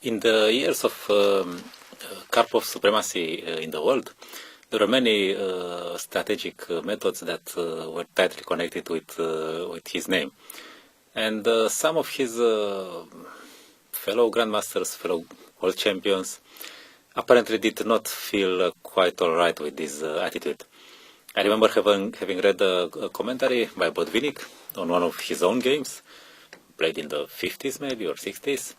In the years of Karpov's supremacy in the world, there are many strategic methods that were tightly connected with his name. And some of his fellow grandmasters, fellow world champions, apparently did not feel quite all right with this attitude. I remember having read a commentary by Botvinnik on one of his own games, played in the 50s maybe or 60s,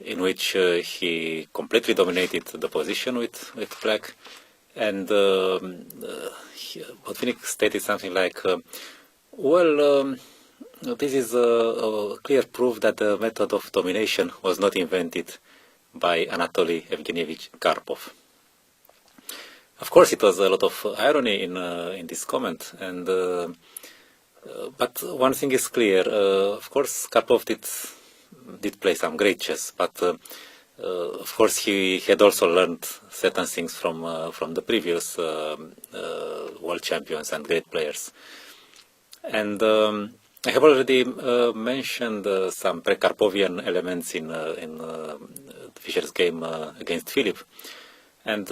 in which he completely dominated the position with black. And Botvinnik stated something like, this is a clear proof that the method of domination was not invented by Anatoly Evgenievich Karpov. Of course, it was a lot of irony in this comment, and but one thing is clear. Of course, Karpov did play some great chess, but of course he had also learned certain things from the previous world champions and great players. And I have already mentioned some pre-Karpovian elements in Fischer's game against Philip, and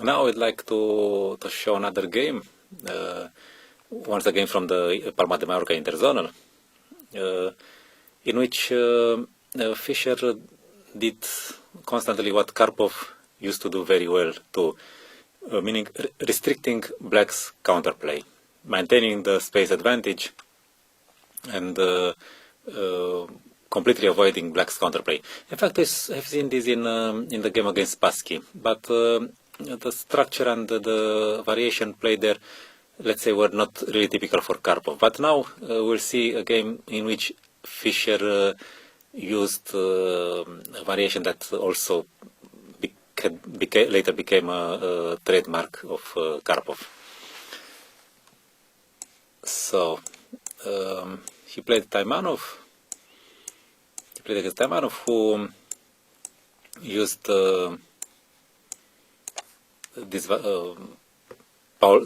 now I'd like to show another game, once again from the Palma de Mallorca Interzonal, in which Fischer did constantly what Karpov used to do very well too, meaning restricting black's counterplay, maintaining the space advantage, and completely avoiding black's counterplay. In fact, I've seen this in the game against Spassky, but the structure and the variation played there, let's say, were not really typical for Karpov. But now we'll see a game in which Fischer used a variation that also later became a trademark of Karpov. So he played Taimanov. He played against Taimanov, who used this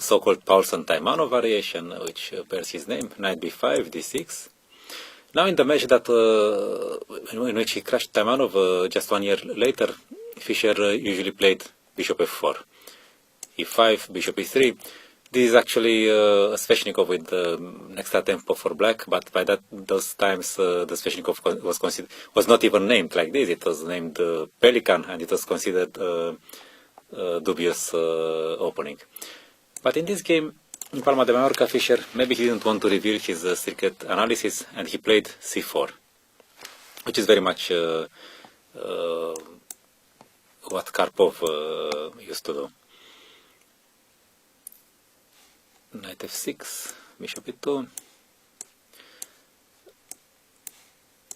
so-called Paulson-Taimanov variation, which bears his name, knight b5, d6. Now in the match that in which he crushed Taimanov just 1 year later, Fischer usually played bishop f4, e5, bishop e3. This is actually a Sveshnikov with the next tempo for black, but by those times the Sveshnikov was not even named like this. It was named Pelican, and it was considered a dubious opening. But in this game, in Palma de Mallorca, Fischer, maybe he didn't want to reveal his secret analysis, and he played c4, which is very much what Karpov used to do. Knight f6, bishop e2.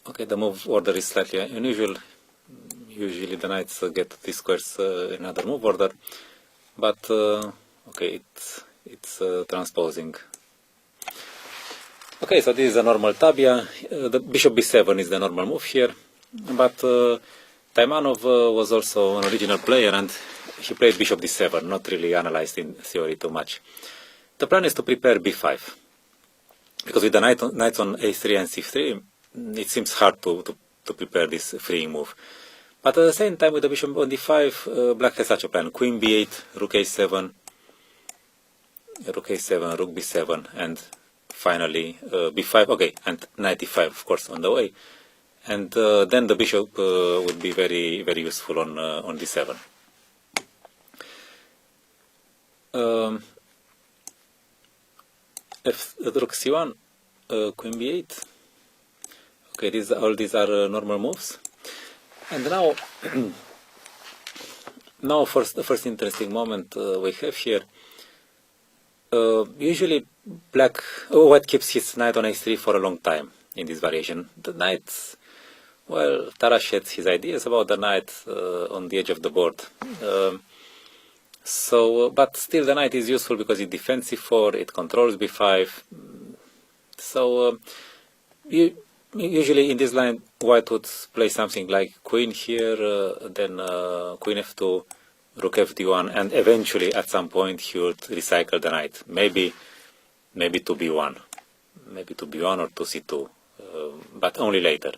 Okay, the move order is slightly unusual. Usually the knights get these squares in another move order, but okay, it's transposing. Okay, so this is a normal tabia. The bishop b7 is the normal move here, but Taimanov was also an original player, and he played bishop d7, not really analyzed in theory too much. The plan is to prepare b5, because with the knights on a3 and c3, it seems hard to prepare this freeing move. But at the same time, with the bishop on d5, black has such a plan: queen b8, rook a7, rook a7, rook b7, and finally b5. Okay, and knight e5, of course, on the way. And then the bishop would be very, very useful on d7. Rook c1, queen b8. Okay, all these are normal moves. And now, the first interesting moment we have here. Usually, white keeps his knight on a3 for a long time in this variation. The knight, well, Tarrasch had his ideas about the knight on the edge of the board. But still the knight is useful because it defends c4, it controls b5. So usually in this line, white would play something like queen here, then queen f2, rook f d1, and eventually at some point he would recycle the knight. Maybe to b1, or to c2, but only later.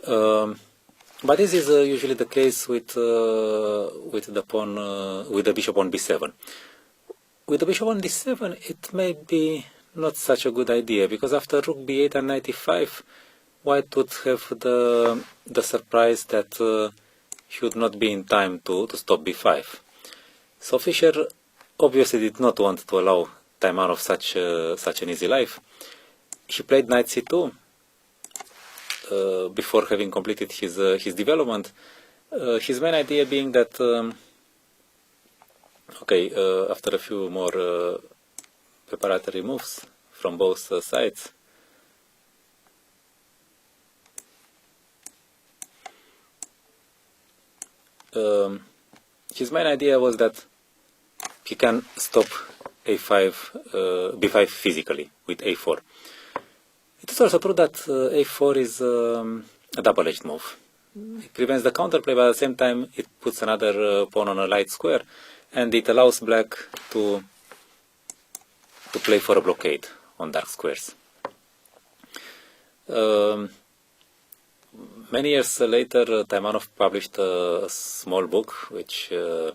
But this is usually the case with the pawn with the bishop on b7. With the bishop on d7, it may be not such a good idea, because after rook b8 and knight e5, white would have the surprise that he would not be in time to stop b5. So Fischer obviously did not want to allow Taimanov such an easy life. He played knight c2 before having completed his development. His main idea being that after a few more preparatory moves from both sides, his main idea was that he can stop b5 physically with a4. It is also true that a4 is a double-edged move. It prevents the counterplay, but at the same time it puts another pawn on a light square, and it allows black to play for a blockade on dark squares. Many years later, Taimanov published a small book which is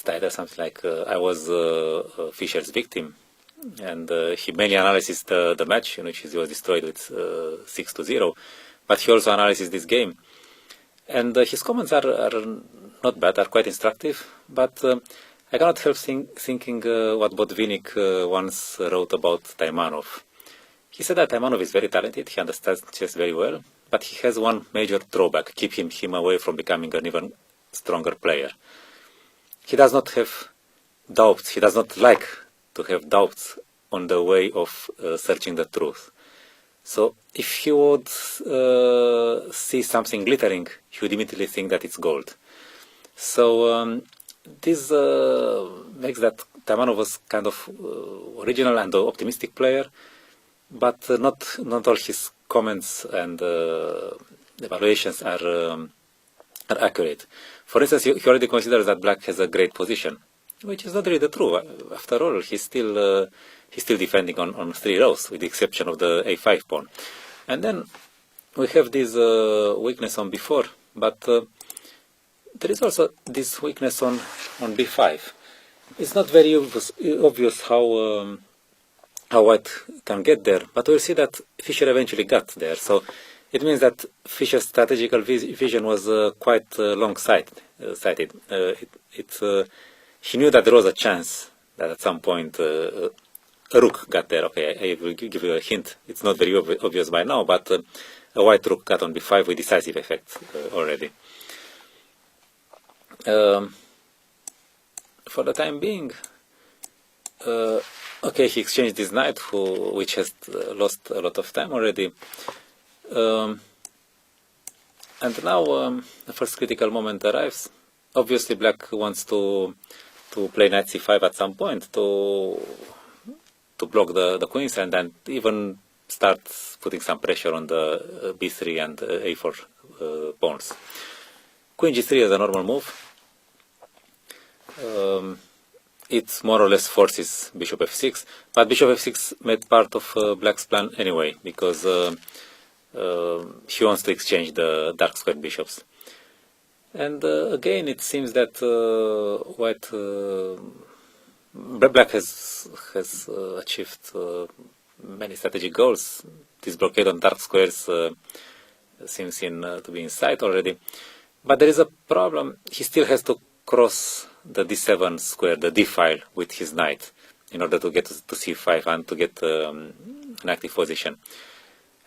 titled something like "I Was Fischer's Victim," and he mainly analyzes the match in which he was destroyed with 6-0, but he also analyzes this game. And his comments are not bad, are quite instructive, but I cannot help thinking what Botvinnik once wrote about Taimanov. He said that Taimanov is very talented, he understands chess very well, but he has one major drawback, keeping him away from becoming an even stronger player. He does not have doubts, he does not like to have doubts on the way of searching the truth. So if he would see something glittering, he would immediately think that it's gold. So this makes that Taimanov was kind of original and optimistic player, but not all his comments and evaluations are accurate. For instance, he already considers that black has a great position, which is not really true. After all, he's still defending on 3 rows, with the exception of the a5 pawn. And then we have this weakness on b4, but there is also this weakness on b5. It's not very obvious how white can get there, but we'll see that Fischer eventually got there. So it means that Fischer's strategical vision was quite long-sighted. He knew that there was a chance that at some point a rook got there. Okay, I will give you a hint. It's not very obvious by now, but a white rook got on b5 with decisive effect already. For the time being, he exchanged this knight, which has lost a lot of time already. And now the first critical moment arrives. Obviously, black wants to play knight c5 at some point to block the queens, and then even start putting some pressure on the b3 and a4 pawns. Queen g3 is a normal move. It more or less forces bishop f6, but bishop f6 made part of black's plan anyway, because he wants to exchange the dark square bishops. And again, it seems that black has achieved many strategic goals. This blockade on dark squares seems to be in sight already. But there is a problem. He still has to cross the d7 square, the d file, with his knight in order to get to c5 and to get an active position.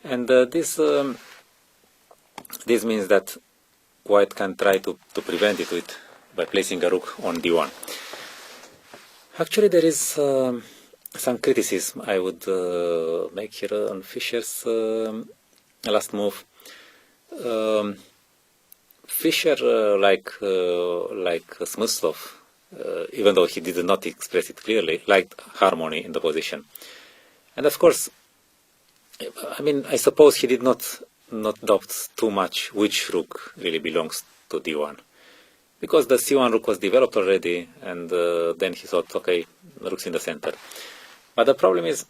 And this means that white can try to prevent it by placing a rook on d1. Actually, there is some criticism I would make here on Fischer's last move. Fischer, like Smyslov, even though he did not express it clearly, liked harmony in the position. And of course, I suppose he did not doubt too much which rook really belongs to d1, because the c1 rook was developed already, and then he thought, okay, the rook's in the center. But the problem is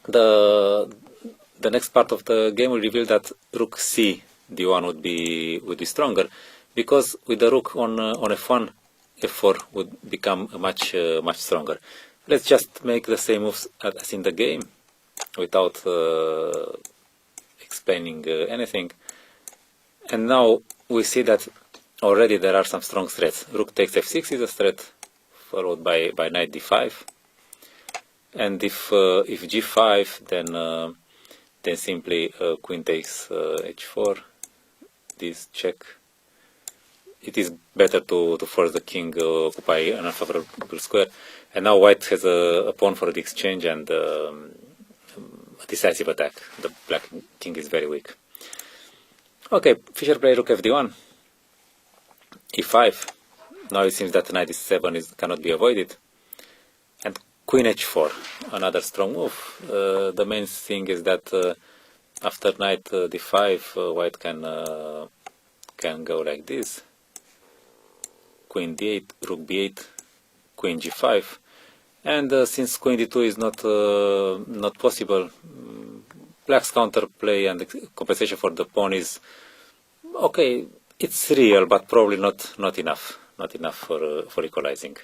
the the next part of the game will reveal that rook c d1 would be stronger, because with the rook on f1, f4 would become much stronger. Let's just make the same moves as in the game without explaining anything. And now we see that already there are some strong threats. Rook takes f6 is a threat, followed by knight d5. And if g5, then simply queen takes h4. This check. It is better to force the king occupy an unfavorable square. And now white has a pawn for the exchange and a decisive attack. The black king is very weak. Okay, Fischer play rook fd1, e5. Now it seems that knight d7 cannot be avoided. And queen h4, another strong move. The main thing is that after knight d5, white can go like this. Queen d8, rook b8, queen g5. And since queen d2 is not possible, black's counterplay and the compensation for the pawn is okay. It's real, but probably not enough for equalizing.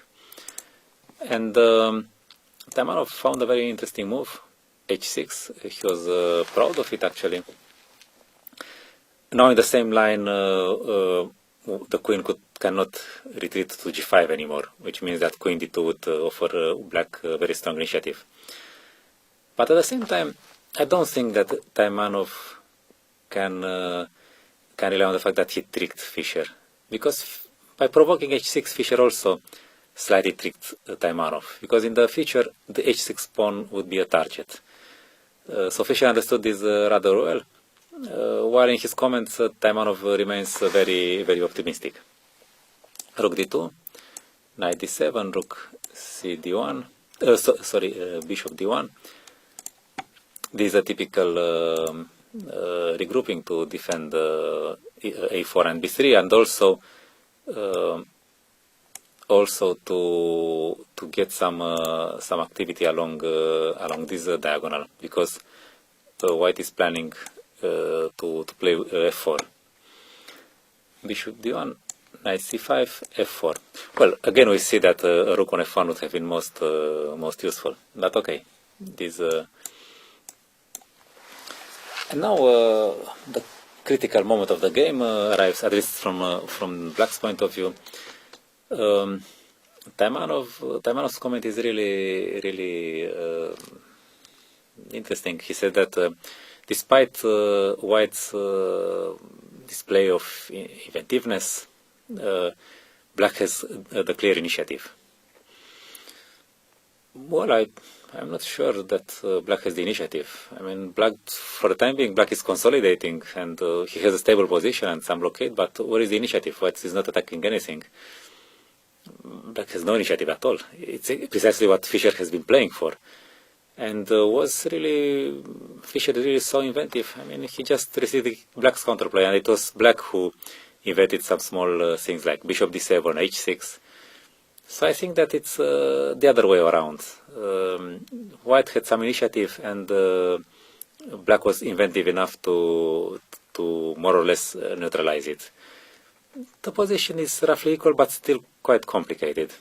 And Taimanov found a very interesting move, h6. He was proud of it actually. Now in the same line, the queen cannot retreat to g5 anymore, which means that queen d2 would offer black a very strong initiative. But at the same time, I don't think that Taimanov can rely on the fact that he tricked Fischer, because by provoking h6, Fischer also slightly tricked Taimanov, because in the future the h6 pawn would be a target. So Fischer understood this rather well, while in his comments Taimanov remains very optimistic. Rook d2, knight d7, rook c d1, bishop d1. This is a typical regrouping to defend a4 and b3, and also to get some activity along this diagonal, because white is planning to play f4. Bishop d1, knight c5, f4. Well, again we see that a rook on f1 would have been most useful. But okay, this. And now the critical moment of the game arrives, at least from Black's point of view. Taimanov's comment is really interesting. He said that despite White's display of inventiveness, Black has the clear initiative. Well, I'm not sure that Black has the initiative. I mean, Black, for the time being, Black is consolidating, and he has a stable position and some blockade, but where is the initiative? White is not attacking anything. Black has no initiative at all. It's precisely what Fischer has been playing for. And Fischer really so inventive. I mean, he just received Black's counterplay, and it was Black who invented some small things like bishop d7, h6. So I think that it's the other way around. White had some initiative, and Black was inventive enough to more or less neutralize it. The position is roughly equal, but still quite complicated.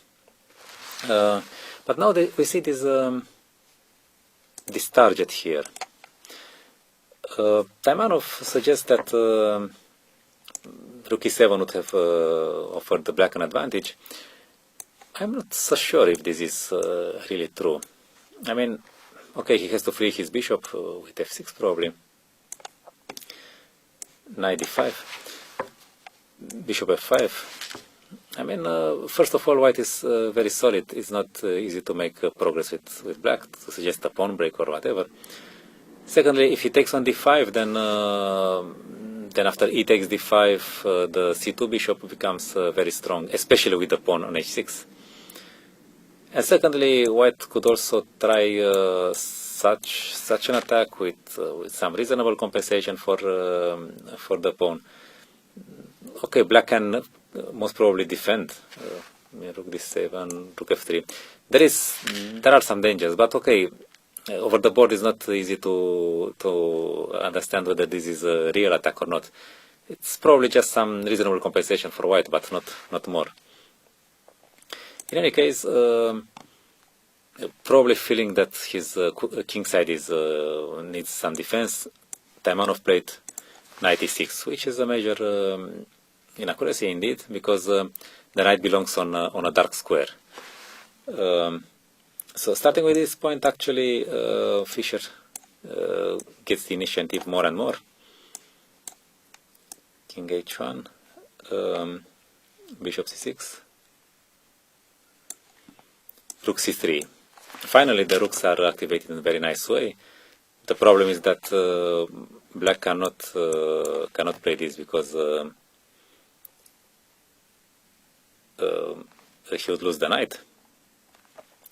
But now we see this target here. Taimanov suggests that rook e7 would have offered the Black an advantage. I'm not so sure if this is really true. I mean, okay, he has to free his bishop with f6 probably. Knight d5. Bishop f5. I mean, first of all, White is very solid. It's not easy to make progress with Black, to suggest a pawn break or whatever. Secondly, if he takes on d5, then after e takes d5, the c2 bishop becomes very strong, especially with the pawn on h6. And secondly, White could also try such an attack with some reasonable compensation for the pawn. Okay, Black can most probably defend rook d7, rook f3. There are some dangers, but okay, over the board, it's not easy to understand whether this is a real attack or not. It's probably just some reasonable compensation for white, but not more. In any case, probably feeling that his king side needs some defense, time on of plate, knight e6, which is a major inaccuracy indeed, because the knight belongs on a dark square. So starting with this point, actually, Fischer gets the initiative more and more. King h1, bishop c6, rook c3. Finally, the rooks are activated in a very nice way. The problem is that black cannot play this because he would lose the knight.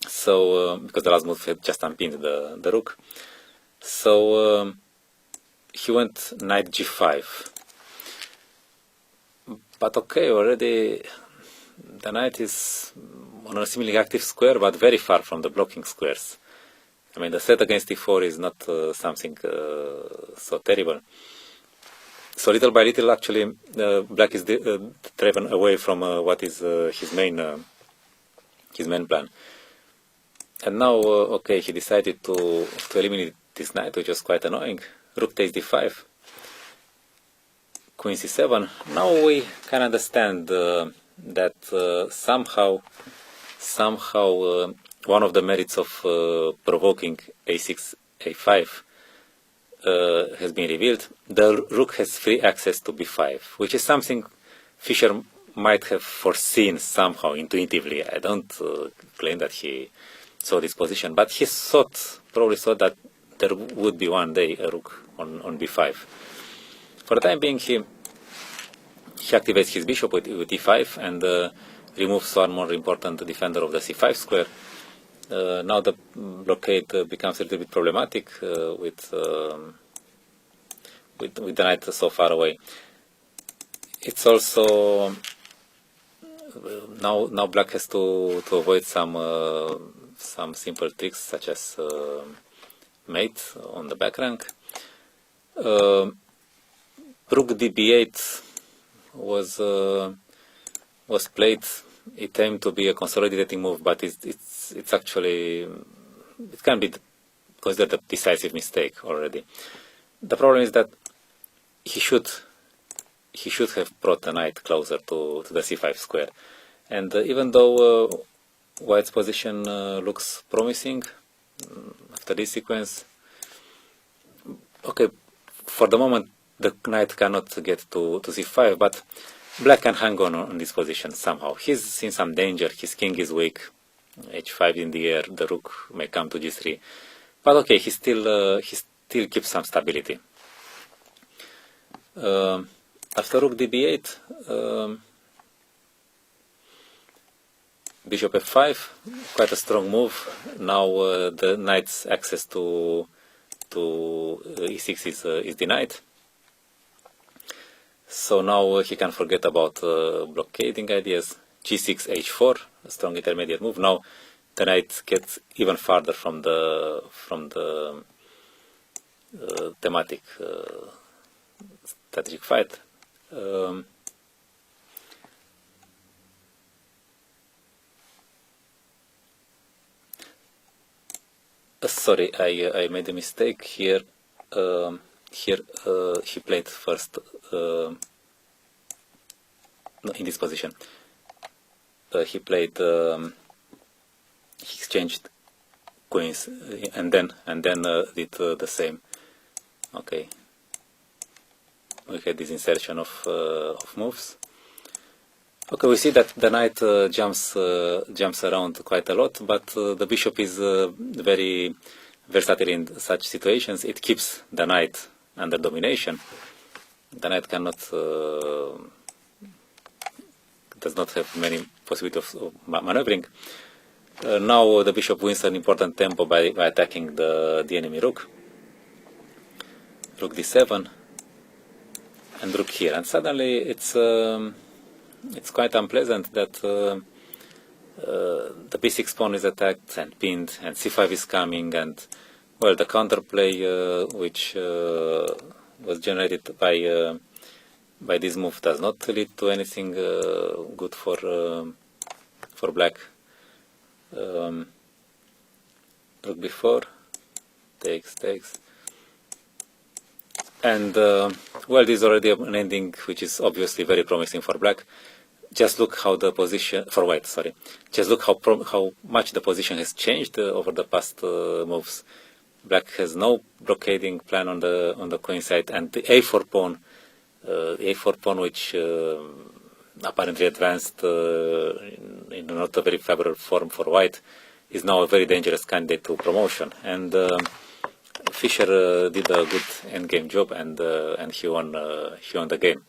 So because the last move had just unpinned the rook. So he went knight g5. But okay, already the knight is on a seemingly active square, but very far from the blocking squares. I mean, the threat against e4 is not something so terrible. So little by little, actually, black is driven away from what is his main plan. And now, okay, he decided to eliminate this knight, which was quite annoying. Rook takes d5. Queen c7. Now we can understand that somehow one of the merits of provoking a6, a5 has been revealed. The rook has free access to b5, which is something Fischer might have foreseen somehow intuitively. I don't claim that he saw this position, but he probably thought that there would be one day a rook on b5. For the time being, he activates his bishop with e5 and removes one more important defender of the c5 square. Now the blockade becomes a little bit problematic with the knight so far away. It's also now black has to avoid some simple tricks such as mate on the back rank. Rook db8 was played. It aimed to be a consolidating move, but it's actually, it can be considered a decisive mistake already. The problem is that he should have brought the knight closer to the c5 square, and even though white's position looks promising after this sequence, okay, for the moment the knight cannot get to c5, but black can hang on this position somehow. He's in some danger. His king is weak. h5 in the air. The rook may come to g3. But okay, he still keeps some stability. After rook db8, bishop f5, quite a strong move. Now the knight's access to e6 is denied. So now he can forget about blockading ideas. g6, h4, a strong intermediate move. Now the knight gets even farther from the thematic strategic fight. Sorry, I made a mistake here. Here he played first in this position. He played. He exchanged queens and then did the same. Okay. We had this insertion of moves. Okay, we see that the knight jumps around quite a lot, but the bishop is very versatile in such situations. It keeps the knight under domination. The knight does not have many possibilities of maneuvering. Now the bishop wins an important tempo by attacking the enemy rook. Rook d7 and rook here, and suddenly it's quite unpleasant that the b6 pawn is attacked and pinned, and c5 is coming, and well, the counterplay which was generated by this move does not lead to anything good for black. Rook before, takes, and well, this is already an ending which is obviously very promising for black. Just look how the position for white. Sorry, just look how much the position has changed over the past moves. Black has no blockading plan on the queen side, and the a4 pawn, which apparently advanced in not a very favorable form for white, is now a very dangerous candidate to promotion. And Fischer did a good endgame job, and he won the game.